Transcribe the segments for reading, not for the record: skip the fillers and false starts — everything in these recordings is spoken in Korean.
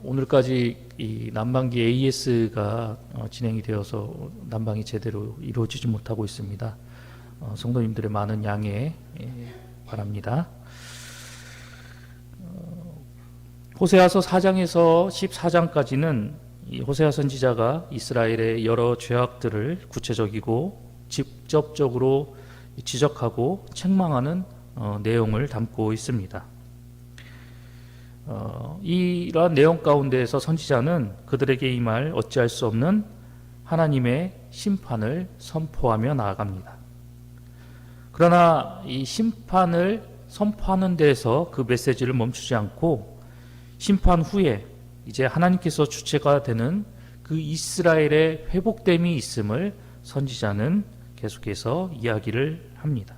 오늘까지 이 난방기 AS가 진행이 되어서 난방이 제대로 이루어지지 못하고 있습니다. 성도님들의 많은 양해 바랍니다. 호세아서 4장에서 14장까지는 이 호세아 선지자가 이스라엘의 여러 죄악들을 구체적이고 직접적으로 지적하고 책망하는 내용을 담고 있습니다. 이러한 내용 가운데에서 선지자는 그들에게 임할 어찌할 수 없는 하나님의 심판을 선포하며 나아갑니다. 그러나 이 심판을 선포하는 데에서 그 메시지를 멈추지 않고 심판 후에 이제 하나님께서 주체가 되는 그 이스라엘의 회복됨이 있음을 선지자는 계속해서 이야기를 합니다.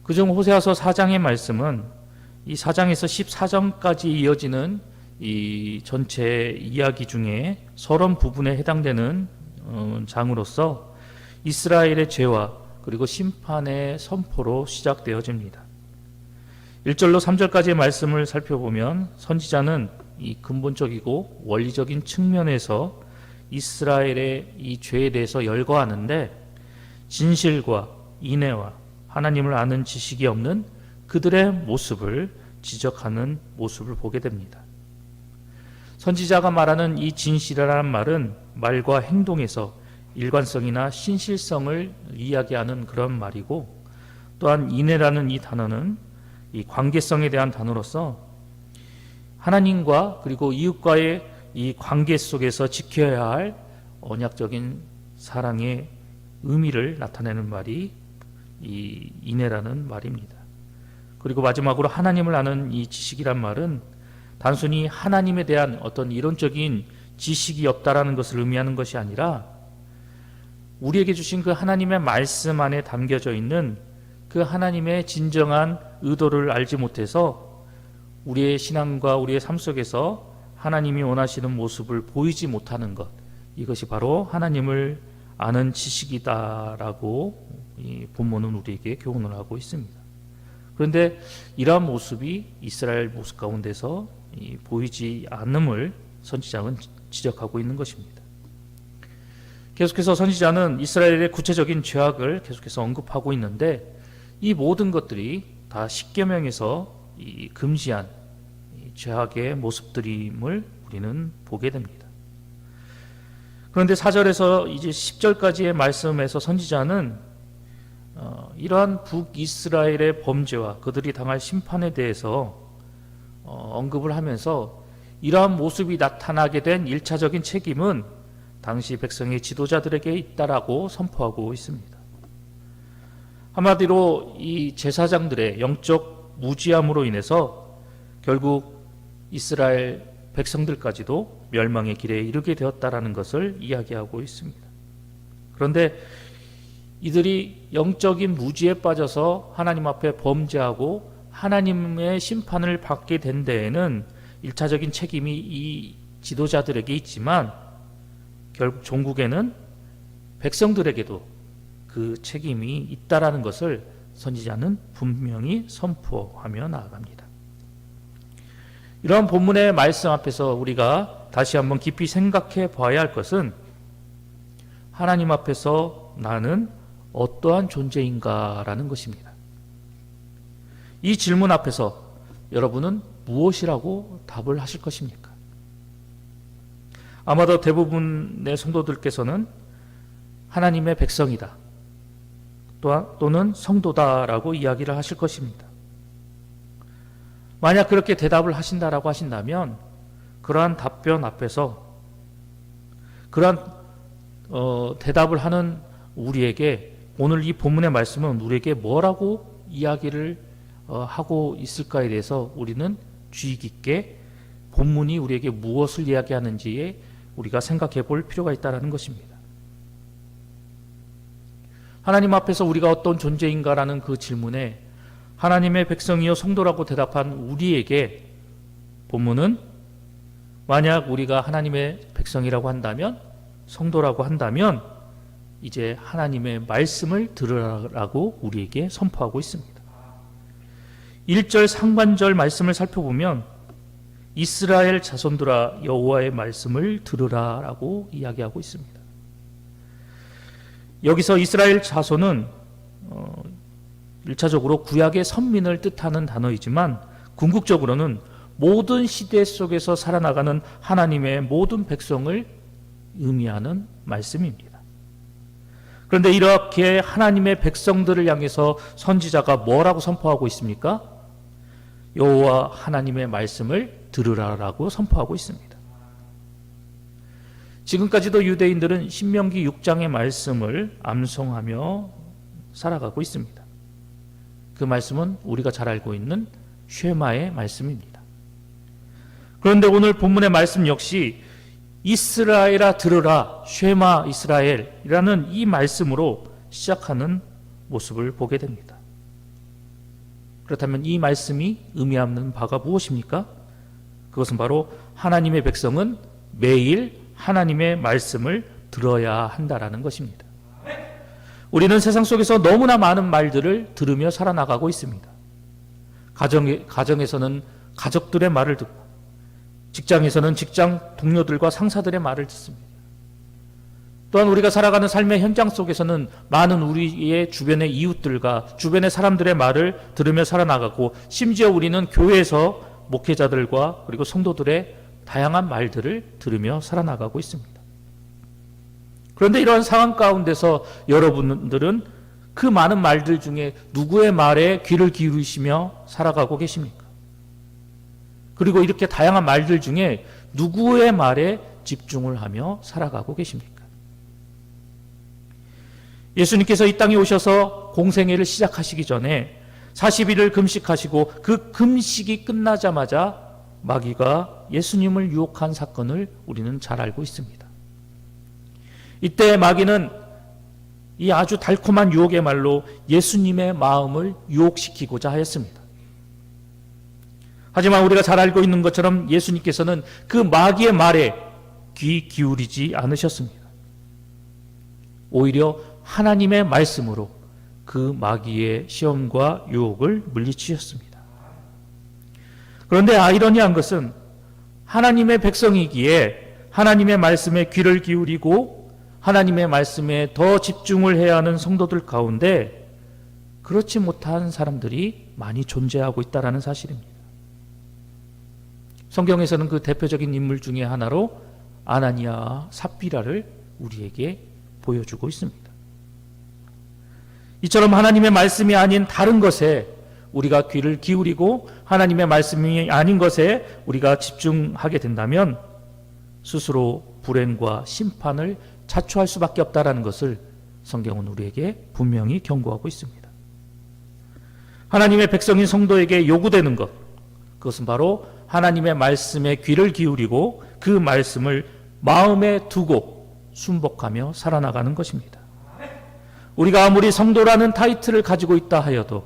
그중 호세아서 4장의 말씀은 이 4장에서 14장까지 이어지는 이 전체 이야기 중에 서론 부분에 해당되는 장으로서 이스라엘의 죄와 그리고 심판의 선포로 시작되어집니다. 1절로 3절까지의 말씀을 살펴보면 선지자는 이 근본적이고 원리적인 측면에서 이스라엘의 이 죄에 대해서 열거하는데 진실과 인애와 하나님을 아는 지식이 없는 그들의 모습을 지적하는 모습을 보게 됩니다. 선지자가 말하는 이 진실이라는 말은 말과 행동에서 일관성이나 신실성을 이야기하는 그런 말이고, 또한 인애라는 이 단어는 이 관계성에 대한 단어로서 하나님과 그리고 이웃과의 이 관계 속에서 지켜야 할 언약적인 사랑의 의미를 나타내는 말이 이 인애라는 말입니다. 그리고 마지막으로 하나님을 아는 이 지식이란 말은 단순히 하나님에 대한 어떤 이론적인 지식이 없다라는 것을 의미하는 것이 아니라 우리에게 주신 그 하나님의 말씀 안에 담겨져 있는 그 하나님의 진정한 의도를 알지 못해서 우리의 신앙과 우리의 삶 속에서 하나님이 원하시는 모습을 보이지 못하는 것, 이것이 바로 하나님을 아는 지식이다라고 이 본문은 우리에게 교훈을 하고 있습니다. 그런데 이러한 모습이 이스라엘 모습 가운데서 보이지 않음을 선지자는 지적하고 있는 것입니다. 계속해서 선지자는 이스라엘의 구체적인 죄악을 계속해서 언급하고 있는데 이 모든 것들이 다 십계명에서 금지한 죄악의 모습들임을 우리는 보게 됩니다. 그런데 4절에서 이제 10절까지의 말씀에서 선지자는 이러한 북이스라엘의 범죄와 그들이 당할 심판에 대해서 언급을 하면서 이러한 모습이 나타나게 된 1차적인 책임은 당시 백성의 지도자들에게 있다라고 선포하고 있습니다. 한마디로 이 제사장들의 영적 무지함으로 인해서 결국 이스라엘 백성들까지도 멸망의 길에 이르게 되었다라는 것을 이야기하고 있습니다. 그런데 이들이 영적인 무지에 빠져서 하나님 앞에 범죄하고 하나님의 심판을 받게 된 데에는 1차적인 책임이 이 지도자들에게 있지만 결국 종국에는 백성들에게도 그 책임이 있다라는 것을 선지자는 분명히 선포하며 나아갑니다. 이러한 본문의 말씀 앞에서 우리가 다시 한번 깊이 생각해 봐야 할 것은 하나님 앞에서 나는 어떠한 존재인가라는 것입니다. 이 질문 앞에서 여러분은 무엇이라고 답을 하실 것입니까? 아마도 대부분의 성도들께서는 하나님의 백성이다 또는 성도다라고 이야기를 하실 것입니다. 만약 그렇게 대답을 하신다라고 하신다면 그러한 답변 앞에서 그러한 대답을 하는 우리에게 오늘 이 본문의 말씀은 우리에게 뭐라고 이야기를 하고 있을까에 대해서 우리는 주의 깊게 본문이 우리에게 무엇을 이야기하는지에 우리가 생각해 볼 필요가 있다는 것입니다. 하나님 앞에서 우리가 어떤 존재인가라는 그 질문에 하나님의 백성이요 성도라고 대답한 우리에게 본문은 만약 우리가 하나님의 백성이라고 한다면, 성도라고 한다면 이제 하나님의 말씀을 들으라고 우리에게 선포하고 있습니다. 1절 상반절 말씀을 살펴보면 이스라엘 자손들아 여호와의 말씀을 들으라라고 이야기하고 있습니다. 여기서 이스라엘 자손은 1차적으로 구약의 선민을 뜻하는 단어이지만 궁극적으로는 모든 시대 속에서 살아나가는 하나님의 모든 백성을 의미하는 말씀입니다. 그런데 이렇게 하나님의 백성들을 향해서 선지자가 뭐라고 선포하고 있습니까? 여호와 하나님의 말씀을 들으라라고 선포하고 있습니다. 지금까지도 유대인들은 신명기 6장의 말씀을 암송하며 살아가고 있습니다. 그 말씀은 우리가 잘 알고 있는 쉐마의 말씀입니다. 그런데 오늘 본문의 말씀 역시 이스라엘아 들으라, 쉐마 이스라엘이라는 이 말씀으로 시작하는 모습을 보게 됩니다. 그렇다면 이 말씀이 의미하는 바가 무엇입니까? 그것은 바로 하나님의 백성은 매일 하나님의 말씀을 들어야 한다라는 것입니다. 우리는 세상 속에서 너무나 많은 말들을 들으며 살아나가고 있습니다. 가정에서는 가족들의 말을 듣고, 직장에서는 직장 동료들과 상사들의 말을 듣습니다. 또한 우리가 살아가는 삶의 현장 속에서는 많은 우리의 주변의 이웃들과 주변의 사람들의 말을 들으며 살아나가고, 심지어 우리는 교회에서 목회자들과 그리고 성도들의 다양한 말들을 들으며 살아나가고 있습니다. 그런데 이러한 상황 가운데서 여러분들은 그 많은 말들 중에 누구의 말에 귀를 기울이시며 살아가고 계십니까? 그리고 이렇게 다양한 말들 중에 누구의 말에 집중을 하며 살아가고 계십니까? 예수님께서 이 땅에 오셔서 공생애를 시작하시기 전에 40일을 금식하시고 그 금식이 끝나자마자 마귀가 예수님을 유혹한 사건을 우리는 잘 알고 있습니다. 이때 마귀는 이 아주 달콤한 유혹의 말로 예수님의 마음을 유혹시키고자 하였습니다. 하지만 우리가 잘 알고 있는 것처럼 예수님께서는 그 마귀의 말에 귀 기울이지 않으셨습니다. 오히려 하나님의 말씀으로 그 마귀의 시험과 유혹을 물리치셨습니다. 그런데 아이러니한 것은 하나님의 백성이기에 하나님의 말씀에 귀를 기울이고 하나님의 말씀에 더 집중을 해야 하는 성도들 가운데 그렇지 못한 사람들이 많이 존재하고 있다는 사실입니다. 성경에서는 그 대표적인 인물 중에 하나로 아나니아와 삽비라를 우리에게 보여주고 있습니다. 이처럼 하나님의 말씀이 아닌 다른 것에 우리가 귀를 기울이고 하나님의 말씀이 아닌 것에 우리가 집중하게 된다면 스스로 불행과 심판을 자초할 수밖에 없다는 것을 성경은 우리에게 분명히 경고하고 있습니다. 하나님의 백성인 성도에게 요구되는 것, 그것은 바로 하나님의 말씀에 귀를 기울이고 그 말씀을 마음에 두고 순복하며 살아나가는 것입니다. 우리가 아무리 성도라는 타이틀을 가지고 있다 하여도,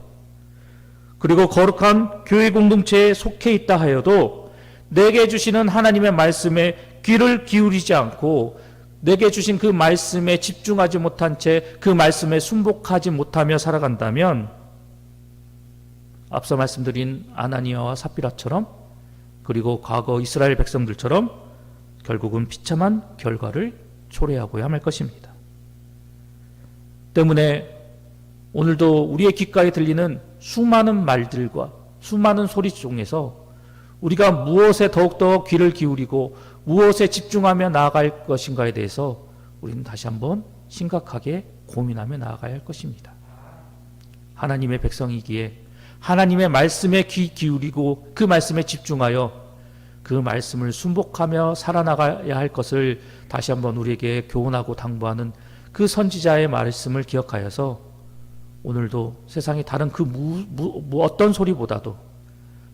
그리고 거룩한 교회 공동체에 속해 있다 하여도 내게 주시는 하나님의 말씀에 귀를 기울이지 않고 내게 주신 그 말씀에 집중하지 못한 채 그 말씀에 순복하지 못하며 살아간다면 앞서 말씀드린 아나니아와 삽비라처럼, 그리고 과거 이스라엘 백성들처럼 결국은 비참한 결과를 초래하고야 할 것입니다. 때문에 오늘도 우리의 귓가에 들리는 수많은 말들과 수많은 소리 중에서 우리가 무엇에 더욱더 귀를 기울이고 무엇에 집중하며 나아갈 것인가에 대해서 우리는 다시 한번 심각하게 고민하며 나아가야 할 것입니다. 하나님의 백성이기에 하나님의 말씀에 귀 기울이고 그 말씀에 집중하여 그 말씀을 순복하며 살아나가야 할 것을 다시 한번 우리에게 교훈하고 당부하는 그 선지자의 말씀을 기억하여서 오늘도 세상의 다른 그 어떤 소리보다도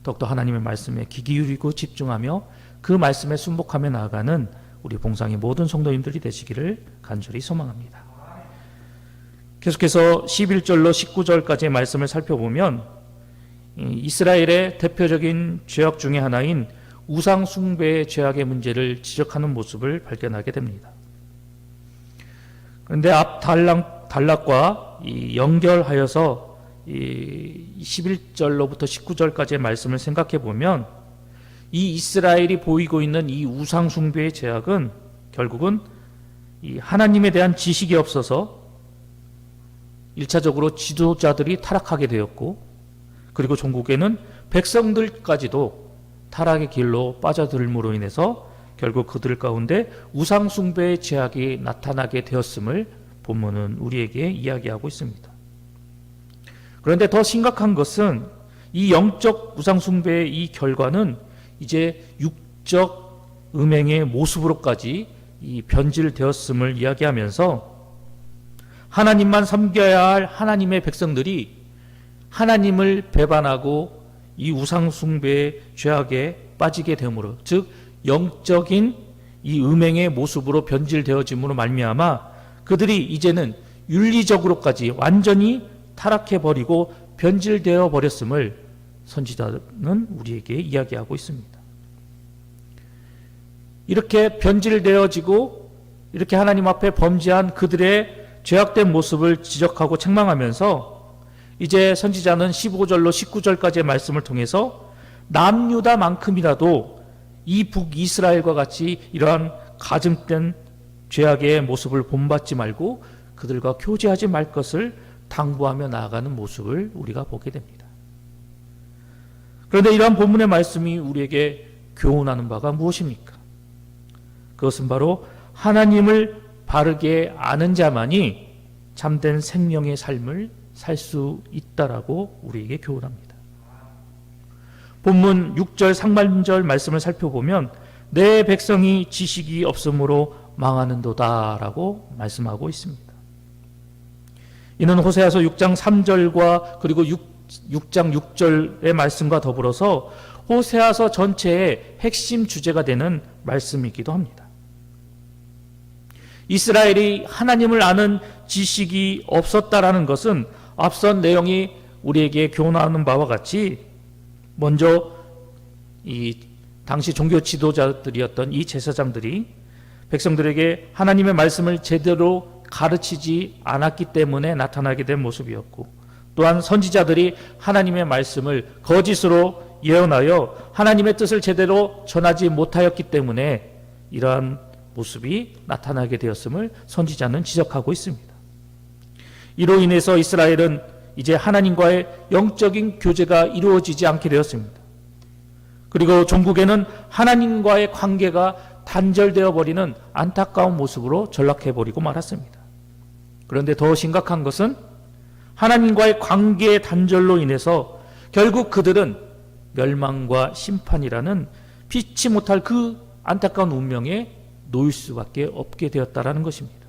더욱더 하나님의 말씀에 귀 기울이고 집중하며 그 말씀에 순복하며 나아가는 우리 봉상의 모든 성도님들이 되시기를 간절히 소망합니다. 계속해서 11절로 19절까지의 말씀을 살펴보면 이스라엘의 대표적인 죄악 중에 하나인 우상 숭배의 죄악의 문제를 지적하는 모습을 발견하게 됩니다. 그런데 앞 단락과 연결하여서 이 11절로부터 19절까지의 말씀을 생각해 보면 이 이스라엘이 보이고 있는 이 우상 숭배의 죄악은 결국은 이 하나님에 대한 지식이 없어서 1차적으로 지도자들이 타락하게 되었고, 그리고 종국에는 백성들까지도 타락의 길로 빠져들므로 인해서 결국 그들 가운데 우상 숭배의 죄악이 나타나게 되었음을 본문은 우리에게 이야기하고 있습니다. 그런데 더 심각한 것은 이 영적 우상 숭배의 이 결과는 이제 육적 음행의 모습으로까지 이 변질되었음을 이야기하면서 하나님만 섬겨야 할 하나님의 백성들이 하나님을 배반하고 이 우상 숭배의 죄악에 빠지게 되므로, 즉 영적인 이 음행의 모습으로 변질되어짐으로 말미암아 그들이 이제는 윤리적으로까지 완전히 타락해버리고 변질되어 버렸음을 선지자는 우리에게 이야기하고 있습니다. 이렇게 변질되어지고 이렇게 하나님 앞에 범죄한 그들의 죄악된 모습을 지적하고 책망하면서 이제 선지자는 15절로 19절까지의 말씀을 통해서 남유다만큼이라도 이 북이스라엘과 같이 이러한 가증된 죄악의 모습을 본받지 말고 그들과 교제하지 말 것을 당부하며 나아가는 모습을 우리가 보게 됩니다. 그런데 이러한 본문의 말씀이 우리에게 교훈하는 바가 무엇입니까? 그것은 바로 하나님을 바르게 아는 자만이 참된 생명의 삶을 살 수 있다라고 우리에게 교훈합니다. 본문 6절 상반절 말씀을 살펴보면 내 백성이 지식이 없으므로 망하는도다라고 말씀하고 있습니다. 이는 호세아서 6장 3절과 그리고 6장 6절의 말씀과 더불어서 호세아서 전체의 핵심 주제가 되는 말씀이기도 합니다. 이스라엘이 하나님을 아는 지식이 없었다라는 것은 앞선 내용이 우리에게 교훈하는 바와 같이 먼저 이 당시 종교 지도자들이었던 이 제사장들이 백성들에게 하나님의 말씀을 제대로 가르치지 않았기 때문에 나타나게 된 모습이었고, 또한 선지자들이 하나님의 말씀을 거짓으로 예언하여 하나님의 뜻을 제대로 전하지 못하였기 때문에 이러한 모습이 나타나게 되었음을 선지자는 지적하고 있습니다. 이로 인해서 이스라엘은 이제 하나님과의 영적인 교제가 이루어지지 않게 되었습니다. 그리고 종국에는 하나님과의 관계가 단절되어 버리는 안타까운 모습으로 전락해 버리고 말았습니다. 그런데 더 심각한 것은 하나님과의 관계의 단절로 인해서 결국 그들은 멸망과 심판이라는 피치 못할 그 안타까운 운명에 놓일 수밖에 없게 되었다라는 것입니다.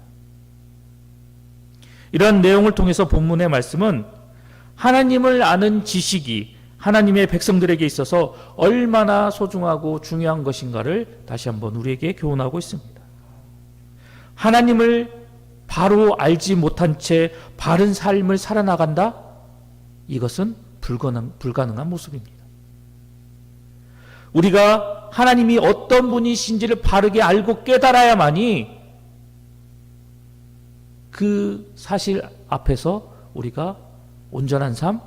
이러한 내용을 통해서 본문의 말씀은 하나님을 아는 지식이 하나님의 백성들에게 있어서 얼마나 소중하고 중요한 것인가를 다시 한번 우리에게 교훈하고 있습니다. 하나님을 바로 알지 못한 채 바른 삶을 살아나간다? 이것은 불가능한 모습입니다. 우리가 하나님이 어떤 분이신지를 바르게 알고 깨달아야만이 그 사실 앞에서 우리가 온전한 삶,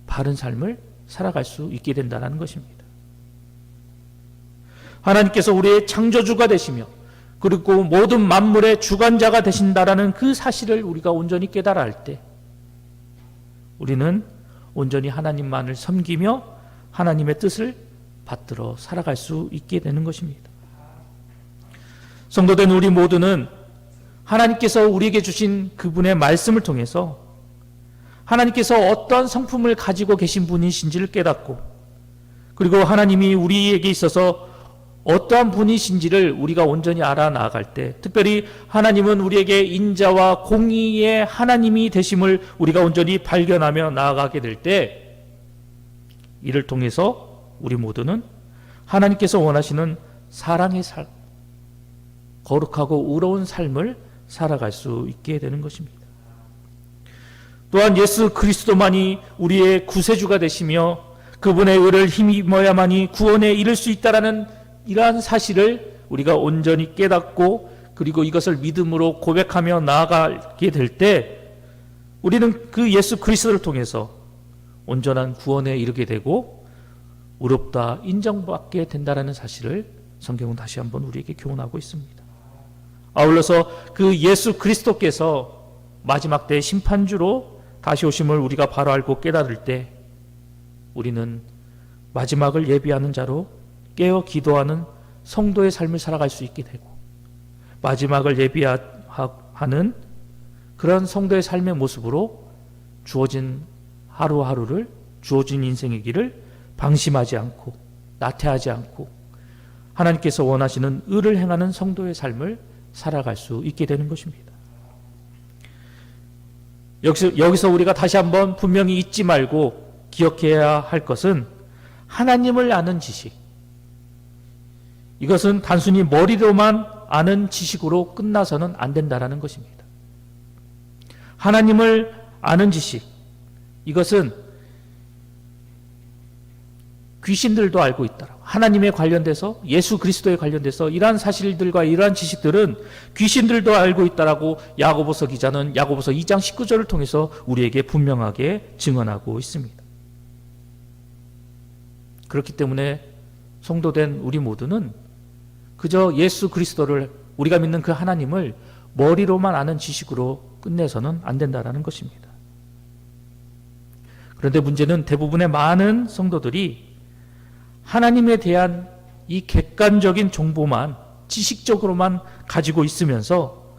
바른 삶을 살아갈 수 있게 된다는 것입니다. 하나님께서 우리의 창조주가 되시며 그리고 모든 만물의 주관자가 되신다라는 그 사실을 우리가 온전히 깨달아 할 때 우리는 온전히 하나님만을 섬기며 하나님의 뜻을 받들어 살아갈 수 있게 되는 것입니다. 성도된 우리 모두는 하나님께서 우리에게 주신 그분의 말씀을 통해서 하나님께서 어떤 성품을 가지고 계신 분이신지를 깨닫고, 그리고 하나님이 우리에게 있어서 어떠한 분이신지를 우리가 온전히 알아 나아갈 때, 특별히 하나님은 우리에게 인자와 공의의 하나님이 되심을 우리가 온전히 발견하며 나아가게 될 때, 이를 통해서 우리 모두는 하나님께서 원하시는 사랑의 삶, 거룩하고 의로운 삶을 살아갈 수 있게 되는 것입니다. 또한 예수 그리스도만이 우리의 구세주가 되시며 그분의 의를 힘입어야만이 구원에 이를 수 있다라는 이러한 사실을 우리가 온전히 깨닫고 그리고 이것을 믿음으로 고백하며 나아가게 될 때 우리는 그 예수 그리스도를 통해서 온전한 구원에 이르게 되고 의롭다 인정받게 된다라는 사실을 성경은 다시 한번 우리에게 교훈하고 있습니다. 아울러서 그 예수 그리스도께서 마지막 때의 심판주로 다시 오심을 우리가 바로 알고 깨달을 때 우리는 마지막을 예비하는 자로 깨어 기도하는 성도의 삶을 살아갈 수 있게 되고, 마지막을 예비하는 그런 성도의 삶의 모습으로 주어진 하루하루를, 주어진 인생의 길을 방심하지 않고 나태하지 않고 하나님께서 원하시는 의를 행하는 성도의 삶을 살아갈 수 있게 되는 것입니다. 여기서 우리가 다시 한번 분명히 잊지 말고 기억해야 할 것은 하나님을 아는 지식. 이것은 단순히 머리로만 아는 지식으로 끝나서는 안 된다라는 것입니다. 하나님을 아는 지식. 이것은 귀신들도 알고 있다. 하나님에 관련돼서, 예수 그리스도에 관련돼서 이러한 사실들과 이러한 지식들은 귀신들도 알고 있다라고 야고보서 기자는 야고보서 2장 19절을 통해서 우리에게 분명하게 증언하고 있습니다. 그렇기 때문에 성도된 우리 모두는 그저 예수 그리스도를, 우리가 믿는 그 하나님을 머리로만 아는 지식으로 끝내서는 안 된다라는 것입니다. 그런데 문제는 대부분의 많은 성도들이 하나님에 대한 이 객관적인 정보만, 지식적으로만 가지고 있으면서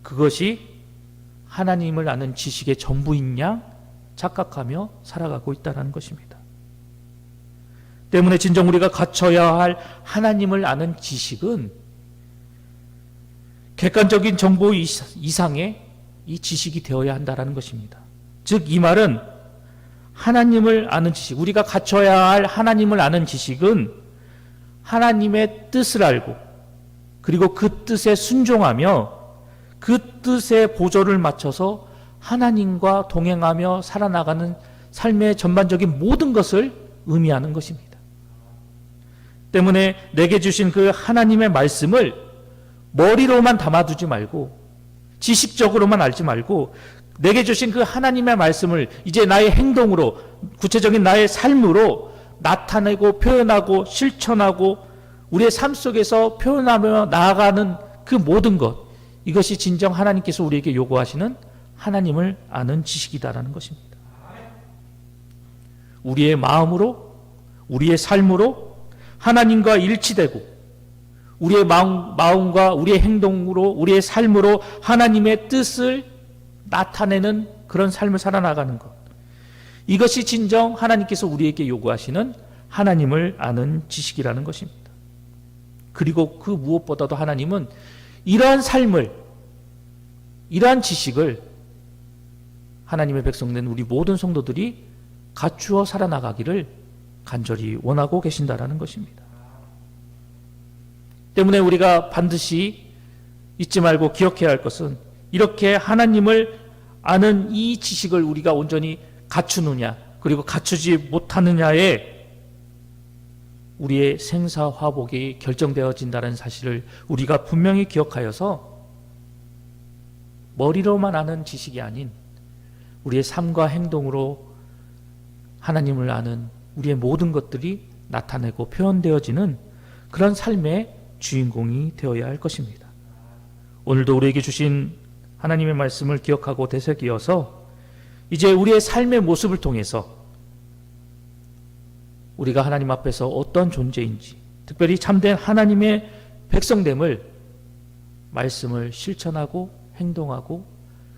그것이 하나님을 아는 지식의 전부인 양 착각하며 살아가고 있다는 것입니다. 때문에 진정 우리가 갖춰야 할 하나님을 아는 지식은 객관적인 정보 이상의 이 지식이 되어야 한다는 것입니다. 즉 이 말은 하나님을 아는 지식, 우리가 갖춰야 할 하나님을 아는 지식은 하나님의 뜻을 알고 그리고 그 뜻에 순종하며 그 뜻의 보조를 맞춰서 하나님과 동행하며 살아나가는 삶의 전반적인 모든 것을 의미하는 것입니다. 때문에 내게 주신 그 하나님의 말씀을 머리로만 담아두지 말고, 지식적으로만 알지 말고, 내게 주신 그 하나님의 말씀을 이제 나의 행동으로, 구체적인 나의 삶으로 나타내고 표현하고 실천하고 우리의 삶 속에서 표현하며 나아가는 그 모든 것, 이것이 진정 하나님께서 우리에게 요구하시는 하나님을 아는 지식이다라는 것입니다. 우리의 마음으로, 우리의 삶으로 하나님과 일치되고 우리의 마음과 우리의 행동으로, 우리의 삶으로 하나님의 뜻을 나타내는 그런 삶을 살아나가는 것, 이것이 진정 하나님께서 우리에게 요구하시는 하나님을 아는 지식이라는 것입니다. 그리고 그 무엇보다도 하나님은 이러한 삶을, 이러한 지식을 하나님의 백성된 우리 모든 성도들이 갖추어 살아나가기를 간절히 원하고 계신다라는 것입니다. 때문에 우리가 반드시 잊지 말고 기억해야 할 것은 이렇게 하나님을 아는 이 지식을 우리가 온전히 갖추느냐 그리고 갖추지 못하느냐에 우리의 생사화복이 결정되어진다는 사실을 우리가 분명히 기억하여서 머리로만 아는 지식이 아닌 우리의 삶과 행동으로 하나님을 아는 우리의 모든 것들이 나타내고 표현되어지는 그런 삶의 주인공이 되어야 할 것입니다. 오늘도 우리에게 주신 하나님의 말씀을 기억하고 되새기어서 이제 우리의 삶의 모습을 통해서 우리가 하나님 앞에서 어떤 존재인지, 특별히 참된 하나님의 백성됨을, 말씀을 실천하고 행동하고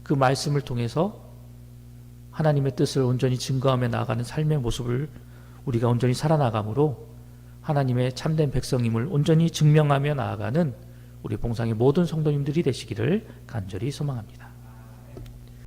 그 말씀을 통해서 하나님의 뜻을 온전히 증거하며 나아가는 삶의 모습을 우리가 온전히 살아나감으로 하나님의 참된 백성임을 온전히 증명하며 나아가는 우리 봉상의 모든 성도님들이 되시기를 간절히 소망합니다.